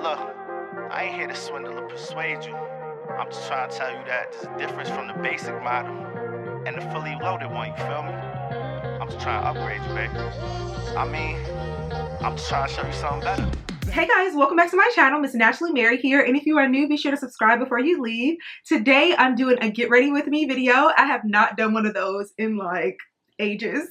Look, I ain't here to swindle or persuade you. I'm just trying to tell you that there's a difference from the basic model and the fully loaded one, you feel me? I'm just trying to upgrade you, baby. I mean, I'm just trying to show you something better. Hey guys, welcome back to my channel. MsNaturally Mary here, and if you are new, be sure to subscribe before you leave. Today I'm doing a get ready with me video. I have not done one of those in like ages.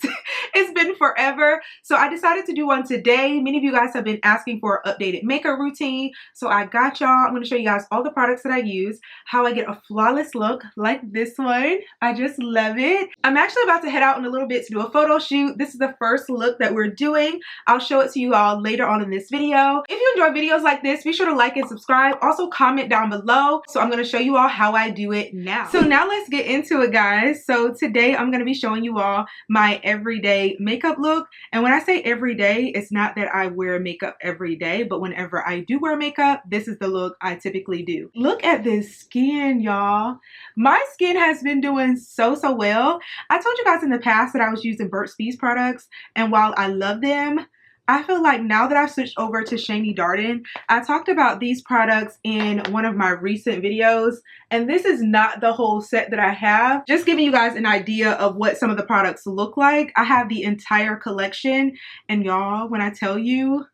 It's been forever, so I decided to do one today. Many of you guys have been asking for an updated makeup routine, so I got y'all. I'm going to show you guys all the products that I use, how I get a flawless look like this one. I just love it. I'm actually about to head out in a little bit to do a photo shoot. This is the first look that we're doing. I'll show it to you all later on in this video. If you enjoy videos like this, be sure to like and subscribe. Also comment down below. So I'm going to show you all how I do it now. So now let's get into it, guys. So today I'm going to be showing you all my everyday makeup look, and when I say everyday, it's not that I wear makeup every day, but whenever I do wear makeup, this is the look I typically do. Look at this skin, y'all. My skin has been doing so well. I told you guys in the past that I was using Burt's Bees products, and while I love them, I feel like now that I've switched over to Shani Darden, I talked about these products in one of my recent videos, and this is not the whole set that I have. Just giving you guys an idea of what some of the products look like. I have the entire collection, and y'all, when I tell you,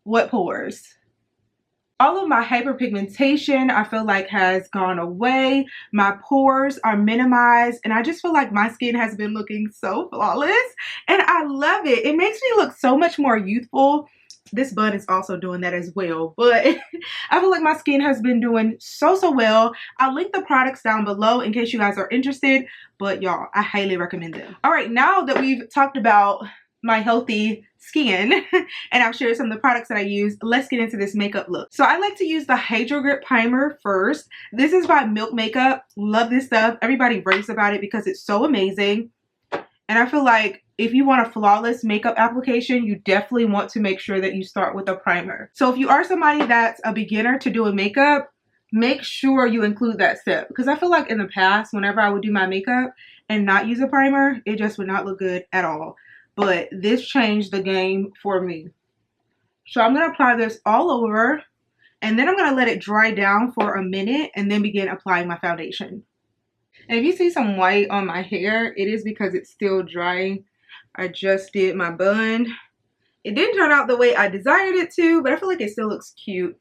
what pores? All of my hyperpigmentation, I feel like, has gone away. My pores are minimized, and I just feel like my skin has been looking so flawless, and I love it. It makes me look so much more youthful. This bun is also doing that as well, but I feel like my skin has been doing so well. I'll link the products down below in case you guys are interested, but y'all, I highly recommend them. All right, now that we've talked about my healthy skin and I've shared some of the products that I use, let's get into this makeup look. So I like to use the Hydro Grip Primer first. This is by Milk Makeup. Love this stuff. Everybody raves about it because it's so amazing. And I feel like if you want a flawless makeup application, you definitely want to make sure that you start with a primer. So if you are somebody that's a beginner to doing makeup, make sure you include that step, because I feel like in the past, whenever I would do my makeup and not use a primer, it just would not look good at all. But this changed the game for me. So I'm going to apply this all over, and then I'm going to let it dry down for a minute and then begin applying my foundation. And if you see some white on my hair, it is because it's still drying. I just did my bun. It didn't turn out the way I desired it to, but I feel like it still looks cute.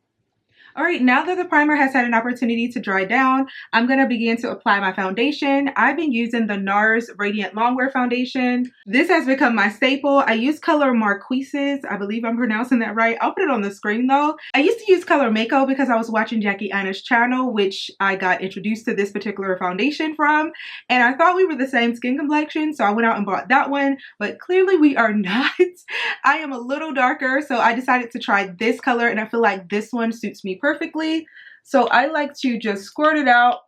All right, now that the primer has had an opportunity to dry down, I'm going to begin to apply my foundation. I've been using the Nars Radiant Longwear foundation. This has become my staple. I use color Marquises. I believe I'm pronouncing that right. I'll put it on the screen though. I used to use color Mako because I was watching Jackie Aina's channel, which I got introduced to this particular foundation from, and I thought we were the same skin complexion, so I went out and bought that one, but clearly we are not. I am a little darker, so I decided to try this color, and I feel like this one suits me perfectly. So I like to just squirt it out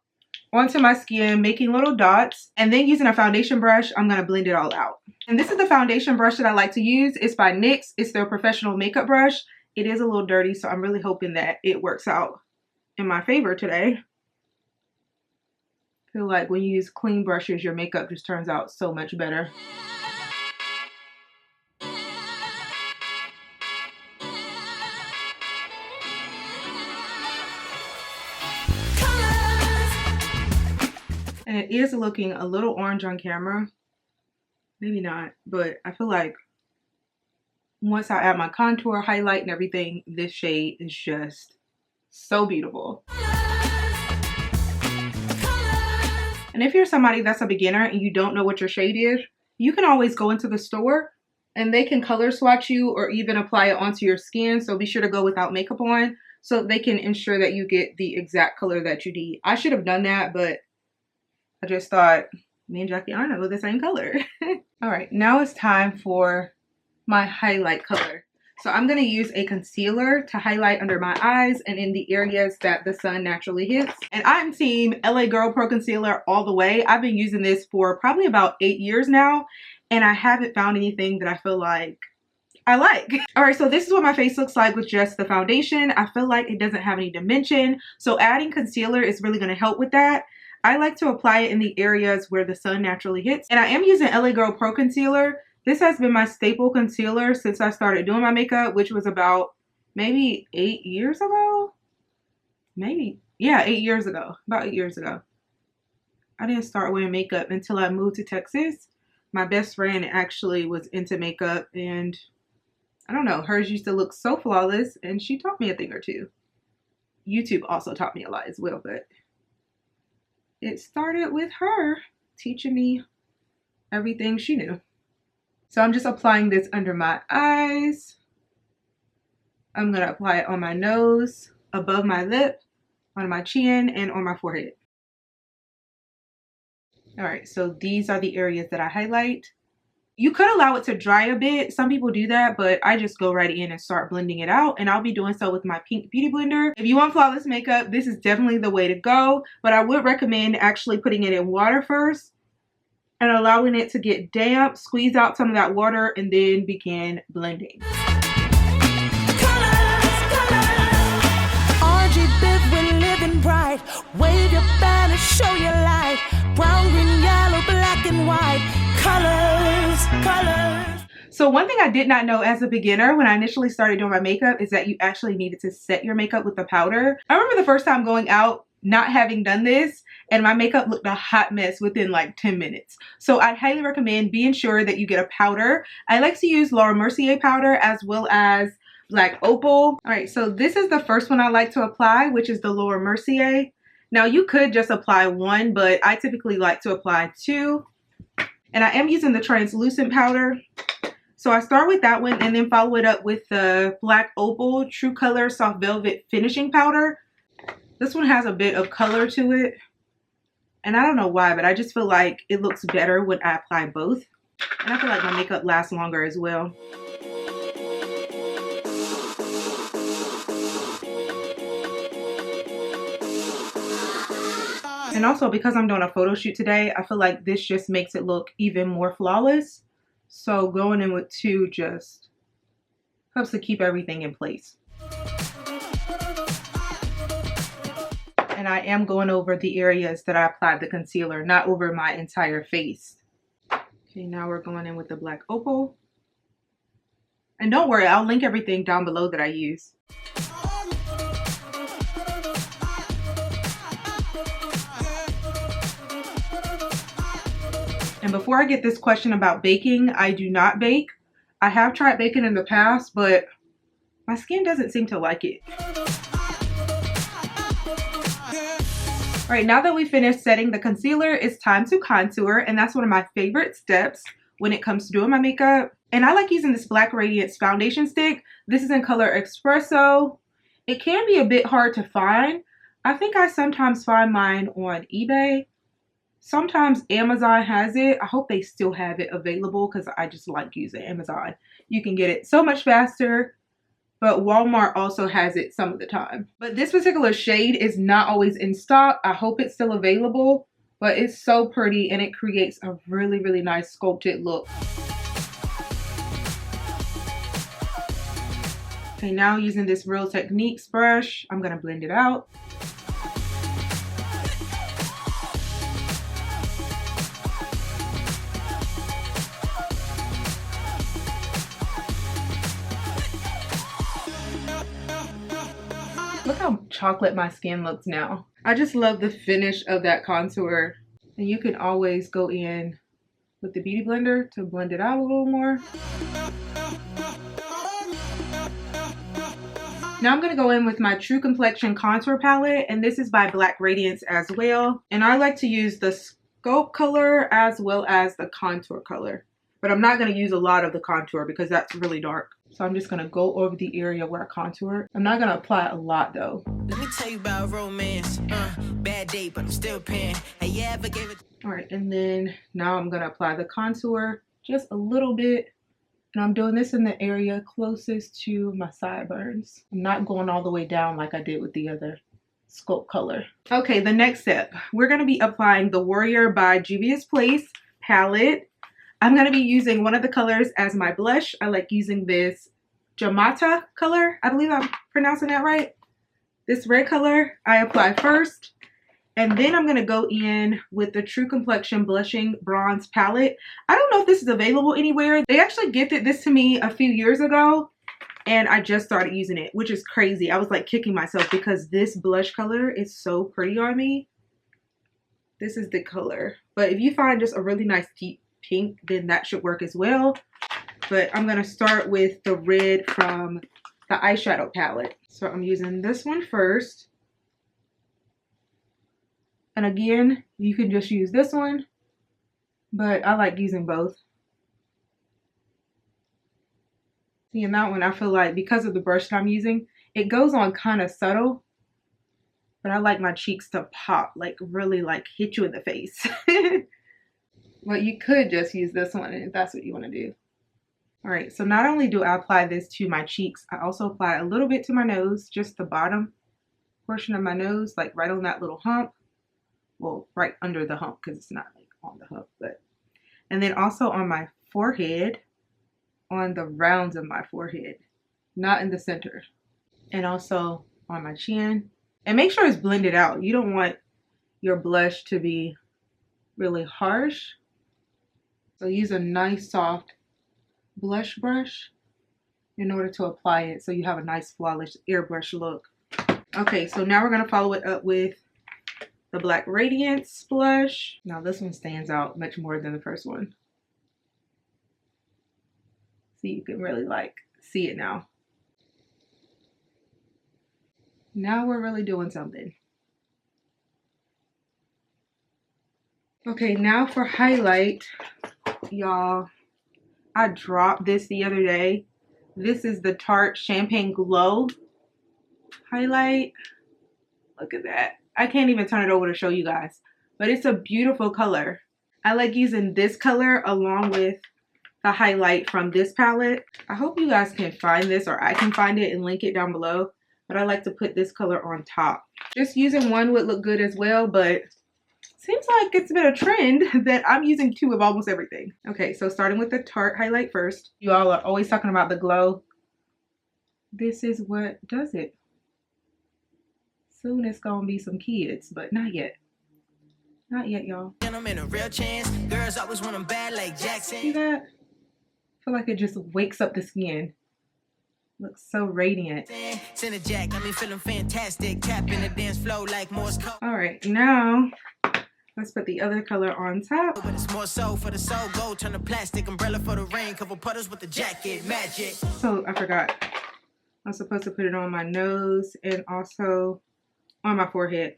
onto my skin, making little dots, and then using a foundation brush, I'm going to blend it all out. And this is the foundation brush that I like to use. It's by NYX. It's their professional makeup brush. It is a little dirty, so I'm really hoping that it works out in my favor today. I feel like when you use clean brushes, your makeup just turns out so much better. And it is looking a little orange on camera. Maybe not, but I feel like once I add my contour, highlight, and everything, this shade is just so beautiful. And if you're somebody that's a beginner and you don't know what your shade is, you can always go into the store and they can color swatch you or even apply it onto your skin. So be sure to go without makeup on so they can ensure that you get the exact color that you need. I should have done that, but I just thought me and Jackie Aina were the same color. All right, now it's time for my highlight color. So I'm going to use a concealer to highlight under my eyes and in the areas that the sun naturally hits. And I'm team LA Girl Pro Concealer all the way. I've been using this for probably about 8 years now, and I haven't found anything that I feel like I like. All right, so this is what my face looks like with just the foundation. I feel like it doesn't have any dimension, so adding concealer is really going to help with that. I like to apply it in the areas where the sun naturally hits. And I am using LA Girl Pro Concealer. This has been my staple concealer since I started doing my makeup, which was about maybe 8 years ago. Maybe, yeah, 8 years ago. About 8 years ago. I didn't start wearing makeup until I moved to Texas. My best friend actually was into makeup, and I don't know, hers used to look so flawless, and she taught me a thing or two. YouTube also taught me a lot as well, but it started with her teaching me everything she knew. So I'm just applying this under my eyes. I'm going to apply it on my nose, above my lip, on my chin, and on my forehead. All right, so these are the areas that I highlight. You could allow it to dry a bit. Some people do that, but I just go right in and start blending it out, and I'll be doing so with my pink beauty blender. If you want flawless makeup, this is definitely the way to go, but I would recommend actually putting it in water first and allowing it to get damp, squeeze out some of that water, and then begin blending. Wave your banner, show your light. Brown, green, yellow, black, and white. Colors, colors. So one thing I did not know as a beginner when I initially started doing my makeup is that you actually needed to set your makeup with the powder. I remember the first time going out not having done this, and my makeup looked a hot mess within like 10 minutes. So I'd highly recommend being sure that you get a powder. I like to use Laura Mercier powder as well as Black Opal. All right, so this is the first one I like to apply, which is the Laura Mercier. Now you could just apply one, but I typically like to apply two. And I am using the translucent powder. So I start with that one and then follow it up with the Black Opal True Color Soft Velvet Finishing Powder. This one has a bit of color to it. And I don't know why, but I just feel like it looks better when I apply both. And I feel like my makeup lasts longer as well. And also because I'm doing a photo shoot today, I feel like this just makes it look even more flawless. So going in with two just helps to keep everything in place. And I am going over the areas that I applied the concealer, not over my entire face. Okay, now we're going in with the Black Opal. And don't worry, I'll link everything down below that I use. And before I get this question about baking, I do not bake. I have tried baking in the past, but my skin doesn't seem to like it. All right, now that we finished setting the concealer, it's time to contour, and that's one of my favorite steps when it comes to doing my makeup. And I like using this Black Radiance foundation stick. This is in color Espresso. It can be a bit hard to find. I think I sometimes find mine on eBay. Sometimes Amazon has it. I hope they still have it available because I just like using Amazon. You can get it so much faster, but Walmart also has it some of the time. But this particular shade is not always in stock. I hope it's still available, but it's so pretty and it creates a really, really nice sculpted look. Okay, now using this Real Techniques brush, I'm gonna blend it out. Look how chocolate my skin looks now. I just love the finish of that contour. And you can always go in with the Beauty Blender to blend it out a little more. Now I'm going to go in with my True Complexion Contour Palette, and this is by Black Radiance as well. And I like to use the Sculpt color as well as the contour color. But I'm not going to use a lot of the contour because that's really dark. So I'm just going to go over the area where I contour. I'm not going to apply a lot though. Let me tell you about romance. Bad date, but I'm still paying. Hey, yeah, ever gave it. All right, and then now I'm going to apply the contour just a little bit. And I'm doing this in the area closest to my sideburns. I'm not going all the way down like I did with the other Sculpt color. Okay, the next step. We're going to be applying the Warrior by Juvia's Place palette. I'm going to be using one of the colors as my blush. I like using this Jamata color. I believe I'm pronouncing that right. This red color I apply first. And then I'm going to go in with the True Complexion Blushing Bronze Palette. I don't know if this is available anywhere. They actually gifted this to me a few years ago. and I just started using it, which is crazy. I was like kicking myself because this blush color is so pretty on me. This is the color, but if you find just a really nice deep pink, then that should work as well. But I'm gonna start with the red from the eyeshadow palette. So I'm using this one first. And again, you can just use this one, but I like using both. See, in that one, I feel like because of the brush that I'm using, it goes on kind of subtle, but I like my cheeks to pop, like really like hit you in the face. But you could just use this one if that's what you want to do. All right, so not only do I apply this to my cheeks, I also apply a little bit to my nose, just the bottom portion of my nose, like right on that little hump. Well, right under the hump because it's not like on the hump, but. And then also on my forehead, on the rounds of my forehead, not in the center. And also on my chin. And make sure it's blended out. You don't want your blush to be really harsh. So use a nice soft blush brush in order to apply it so you have a nice flawless airbrush look. Okay, so now we're going to follow it up with the Black Radiance blush. Now this one stands out much more than the first one. So you can really like see it now. Now we're really doing something. Okay, now for highlight, y'all. I dropped this the other day. This is the Tarte Champagne Glow highlight. Look at that. I can't even turn it over to show you guys, but it's a beautiful color. I like using this color along with the highlight from this palette. I hope you guys can find this, or I can find it and link it down below, but I like to put this color on top. Just using one would look good as well, but seems like it's been a trend that I'm using two of almost everything. Okay, so starting with the Tarte highlight first. You all are always talking about the glow. This is what does it. Soon it's gonna be some kids, but not yet. Not yet, y'all. Girls always want them bad like Jackson. See that? I feel like it just wakes up the skin. Looks so radiant. All right, now let's put the other color on top. But it's more so for the soul. Go turn the plastic umbrella for the rain. Cover puddles with the jacket magic. So I forgot. I'm supposed to put it on my nose and also on my forehead.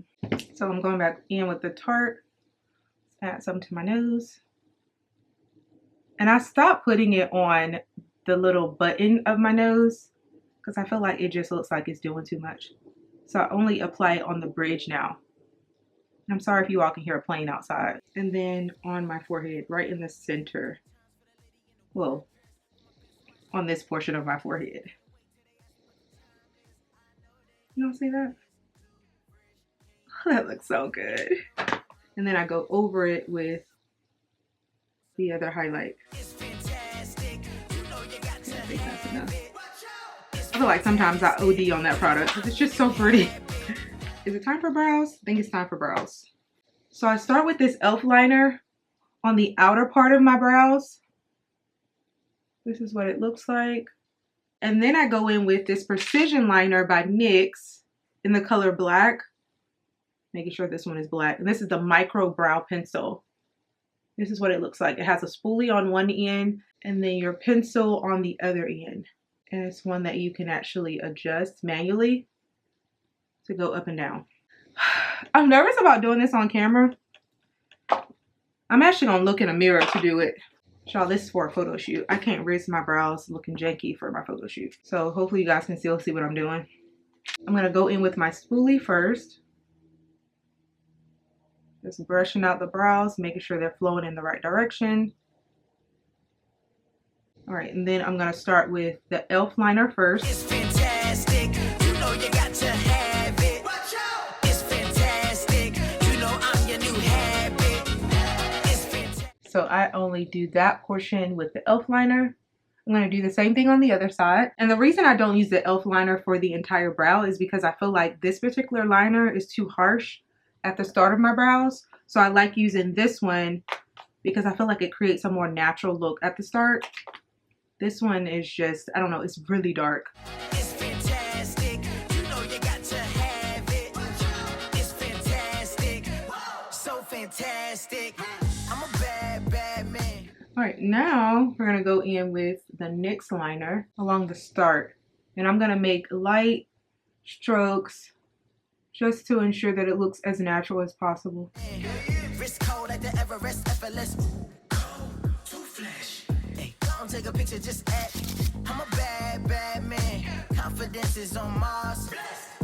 So I'm going back in with the Tarte. Add some to my nose. And I stopped putting it on the little button of my nose because I feel like it just looks like it's doing too much. So I only apply it on the bridge now. I'm sorry if you all can hear a plane outside. And then on my forehead, right in the center. Well, on this portion of my forehead. You don't see that? Oh, that looks so good. And then I go over it with the other highlight. I think that's enough. I feel like sometimes I OD on that product because it's just so pretty. Is it time for brows? I think it's time for brows. So I start with this e.l.f. liner on the outer part of my brows. This is what it looks like. And then I go in with this Precision liner by NYX in the color black. Making sure this one is black. And this is the micro brow pencil. This is what it looks like. It has a spoolie on one end and then your pencil on the other end. And it's one that you can actually adjust manually to go up and down. I'm nervous about doing this on camera. I'm actually gonna look in a mirror to do it. Y'all, this is for a photo shoot. I can't risk my brows looking janky for my photo shoot. So hopefully you guys can still see what I'm doing. I'm gonna go in with my spoolie first. Just brushing out the brows, making sure they're flowing in the right direction. All right, and then I'm gonna start with the e.l.f. liner first. It's fantastic. You know you got to have it. Watch out. It's fantastic. You know I'm your new habit. It's fantastic. So I only do that portion with the e.l.f. liner. I'm gonna do the same thing on the other side. And the reason I don't use the e.l.f. liner for the entire brow is because I feel like this particular liner is too harsh at the start of my brows. So I like using this one because I feel like it creates a more natural look at the start. This one is just, I don't know, it's really dark. It's fantastic. You know you got to have it. It's fantastic. So fantastic. I'm a bad, bad man. All right, now we're gonna go in with the NYX liner along the start. And I'm gonna make light strokes just to ensure that it looks as natural as possible. Wrist cold like the Everest, effortless. Cold, too flesh. Hey, don't take a picture, just act. I'm a bad, bad man. Confidence is on Mars.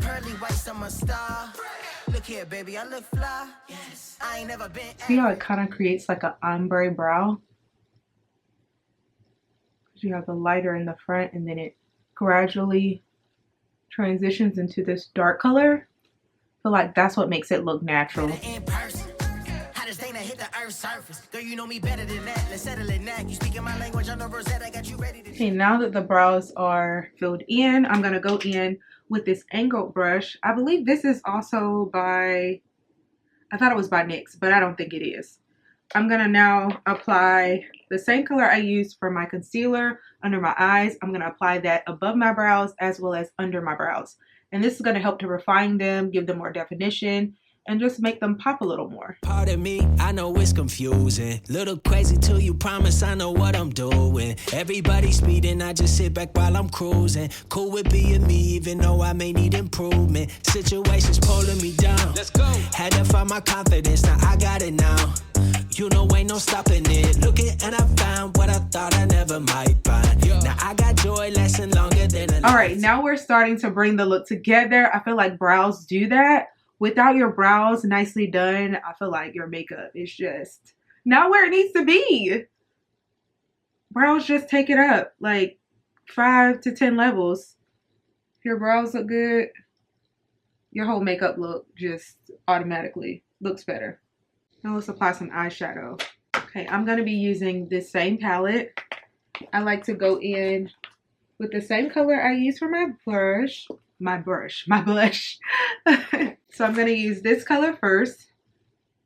Pearly white summer star. Look here, baby, I look fly. Yes, I ain't never been. See how it kind of creates like an ombre brow? You have the lighter in the front and then it gradually transitions into this dark color. I feel like that's what makes it look natural. In person. Hottest thing that hit the earth's surface. Girl, you know me better than that. Let's settle it now. You speaking my language on the rosette. I got you ready to. Okay, now that the brows are filled in, I'm gonna go in with this angled brush. I believe this is also by, I thought it was by NYX, but I don't think it is. I'm gonna now apply the same color I used for my concealer under my eyes. I'm gonna apply that above my brows as well as under my brows. And this is gonna help to refine them, give them more definition, and just make them pop a little more. Pardon me, I know it's confusing. Little crazy till you promise I know what I'm doing. Everybody speeding, I just sit back while I'm cruising. Cool with being me, even though I may need improvement. Situations pulling me down. Let's go. Had to find my confidence, now I got it now. You know ain't no stopping it. Looking and I found what I thought I never might find. Now I got joy lasting longer than a All right, now we're starting to bring the look together. I feel like brows do that. Without your brows nicely done, I feel like your makeup is just not where it needs to be. Brows just take it up like 5 to 10 levels. If your brows look good, your whole makeup look just automatically looks better. Now let's apply some eyeshadow. Okay, I'm going to be using this same palette. I like to go in with the same color I use for my blush. My blush. So I'm going to use this color first.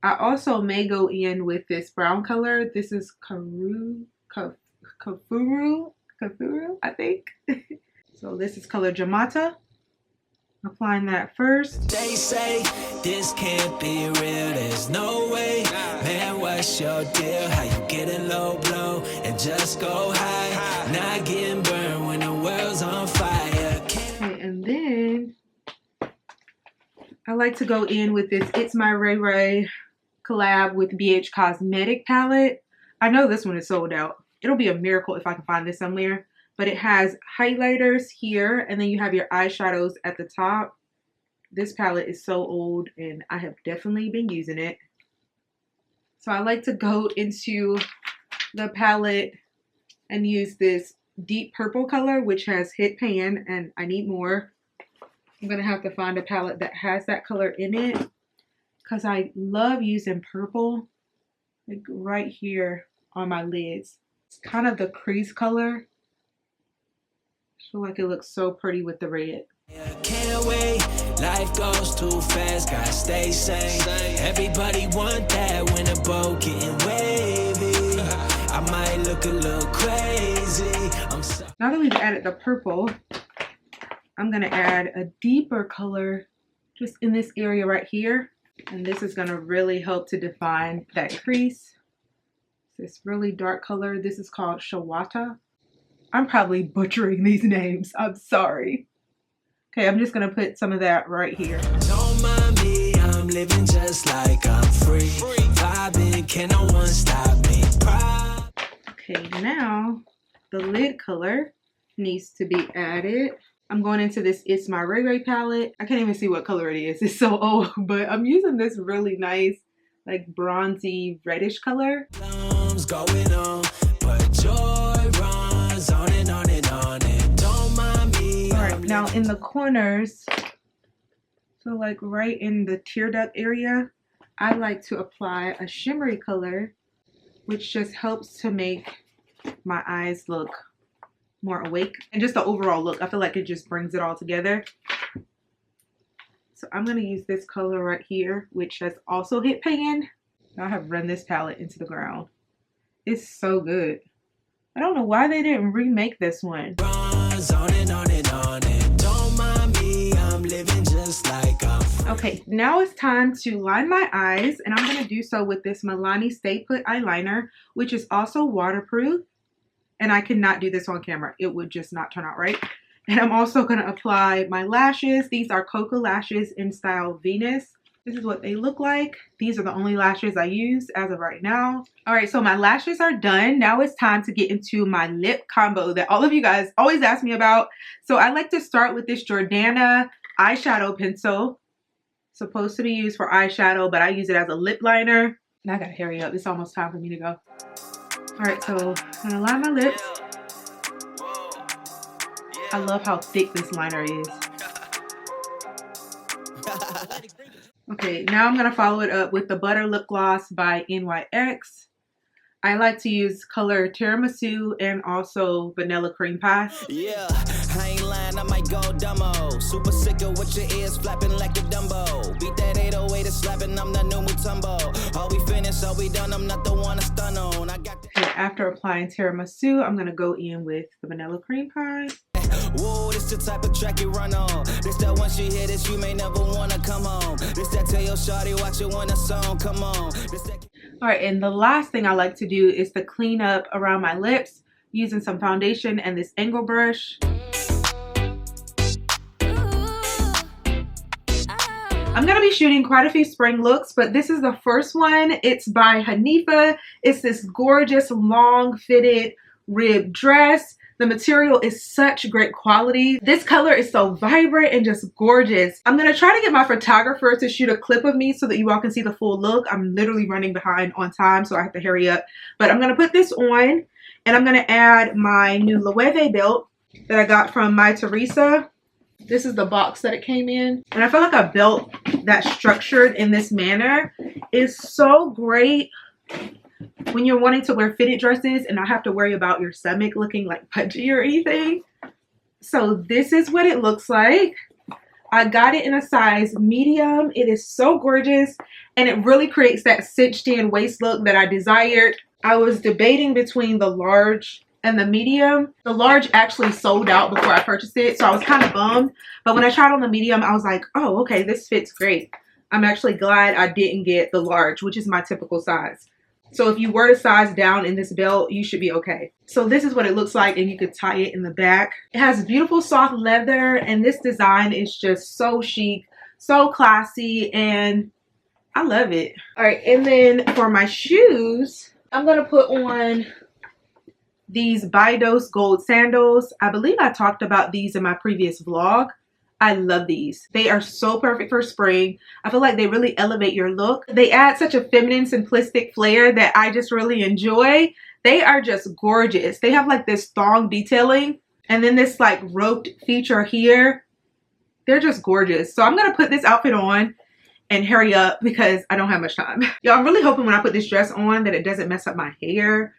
I also may go in with this brown color. This is Kafuru, I think. So this is color Jamata. Applying that first. They say this can't be real, there's no way. Man, what's your deal? How you getting low blow and just go high? Not getting burned when the world's on fire. Okay, and then I like to go in with this It's My Raye Raye collab with BH Cosmetic palette. I know this one is sold out. It'll be a miracle if I can find this somewhere. But it has highlighters here, and then you have your eyeshadows at the top. This palette is so old, and I have definitely been using it. So I like to go into the palette and use this deep purple color, which has hit pan, and I need more. I'm going to have to find a palette that has that color in it, because I love using purple, like right here on my lids. It's kind of the crease color. I feel like it looks so pretty with the red. Can't wait, life goes too fast, gotta stay sane. Everybody want that when the boat getting wavy. I might look a little crazy. Now that we've added the purple, I'm gonna add a deeper color just in this area right here. And this is gonna really help to define that crease. This really dark color, this is called Shawata. I'm probably butchering these names. I'm sorry. Okay, I'm just gonna put some of that right here. Don't mind me, I'm living just like I'm free. Vibing, can no one stop me? Okay, now the lid color needs to be added. I'm going into this It's My Raye Raye palette. I can't even see what color it is. It's so old, but I'm using this really nice, like bronzy reddish color. Going on, but joy runs on and on and on and don't mind me. All right, now in the corners, so like right in the tear duct area, I like to apply a shimmery color, which just helps to make my eyes look more awake, and just the overall look. I feel like it just brings it all together. So I'm going to use this color right here, which has also hit pan. I have run this palette into the ground. It's so good. I don't know why they didn't remake this one. Runs on and on and on and don't mind me, I'm living just like I'm. Okay, now it's time to line my eyes, and I'm going to do so with this Milani Stay Put eyeliner, which is also waterproof. And I cannot do this on camera. It would just not turn out right. And I'm also going to apply my lashes. These are Cocoa lashes in style Venus. This is what they look like. These are the only lashes I use as of right now. All right, so my lashes are done. Now it's time to get into my lip combo that all of you guys always ask me about. So I like to start with this Jordana eyeshadow pencil. Supposed to be used for eyeshadow, but I use it as a lip liner. And I gotta hurry up. It's almost time for me to go. All right, so I'm gonna line my lips. I love how thick this liner is. Okay, now I'm gonna follow it up with the Butter Lip Gloss by NYX. I like to use color Tiramisu and also Vanilla Cream Pie. Yeah, I ain't lying, I might go dumbo. Super sick of what your ears flapping like a Dumbo. Beat that 808 is slapping, I'm the new Mutombo. All we finished, all we done, I'm not the one to stun on. I got Okay, after applying Tiramisu, I'm gonna go in with the Vanilla Cream Pie. whoa, this the type of track you run on. This that once you hear this, you may never wanna come home. This that tell your shawty watch it when the song come on. This that... All right, and the last thing I like to do is to clean up around my lips using some foundation and this angle brush. I'm gonna be shooting quite a few spring looks, but this is the first one. It's by Hanifa. It's this gorgeous long fitted ribbed dress. The material is such great quality. This color is so vibrant and just gorgeous. I'm gonna try to get my photographer to shoot a clip of me so that you all can see the full look. I'm literally running behind on time, so I have to hurry up. But I'm gonna put this on, and I'm gonna add my new Loewe belt that I got from My Teresa. This is the box that it came in. And I feel like a belt that's structured in this manner is so great when you're wanting to wear fitted dresses and not have to worry about your stomach looking like pudgy or anything. So this is what it looks like. I got it in a size medium. It is so gorgeous, and it really creates that cinched in waist look that I desired. I was debating between the large and the medium. The large actually sold out before I purchased it, so I was kind of bummed. But when I tried on the medium, I was like, oh, okay, this fits great. I'm actually glad I didn't get the large, which is my typical size. So if you were to size down in this belt, you should be okay. So this is what it looks like, and you could tie it in the back. It has beautiful soft leather, and this design is just so chic, so classy, and I love it. All right, and then for my shoes, I'm gonna put on these Bidos gold sandals. I believe I talked about these in my previous vlog. I love these. They are so perfect for spring. I feel like they really elevate your look. They add such a feminine, simplistic flair that I just really enjoy. They are just gorgeous. They have like this thong detailing and then this like roped feature here. They're just gorgeous. So I'm gonna put this outfit on and hurry up because I don't have much time. Y'all, I'm really hoping when I put this dress on that it doesn't mess up my hair.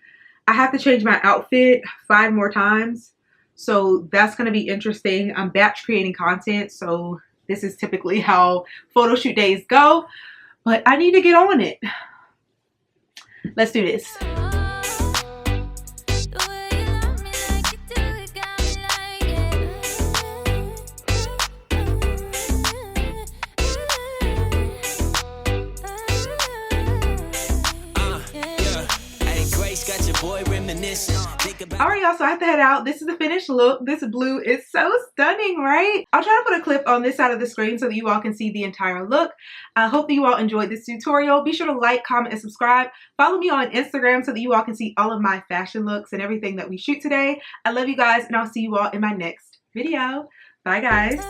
I have to change my outfit 5 more times. So that's going to be interesting. I'm batch creating content, so this is typically how photo shoot days go, but I need to get on it. Let's do this. All right, y'all, so I have to head out. This is the finished look. This blue is so stunning, right? I'll try to put a clip on this side of the screen so that you all can see the entire look. I hope that you all enjoyed this tutorial. Be sure to like, comment, and subscribe. Follow me on Instagram so that you all can see all of my fashion looks and everything that we shoot today. I love you guys, and I'll see you all in my next video. Bye, guys.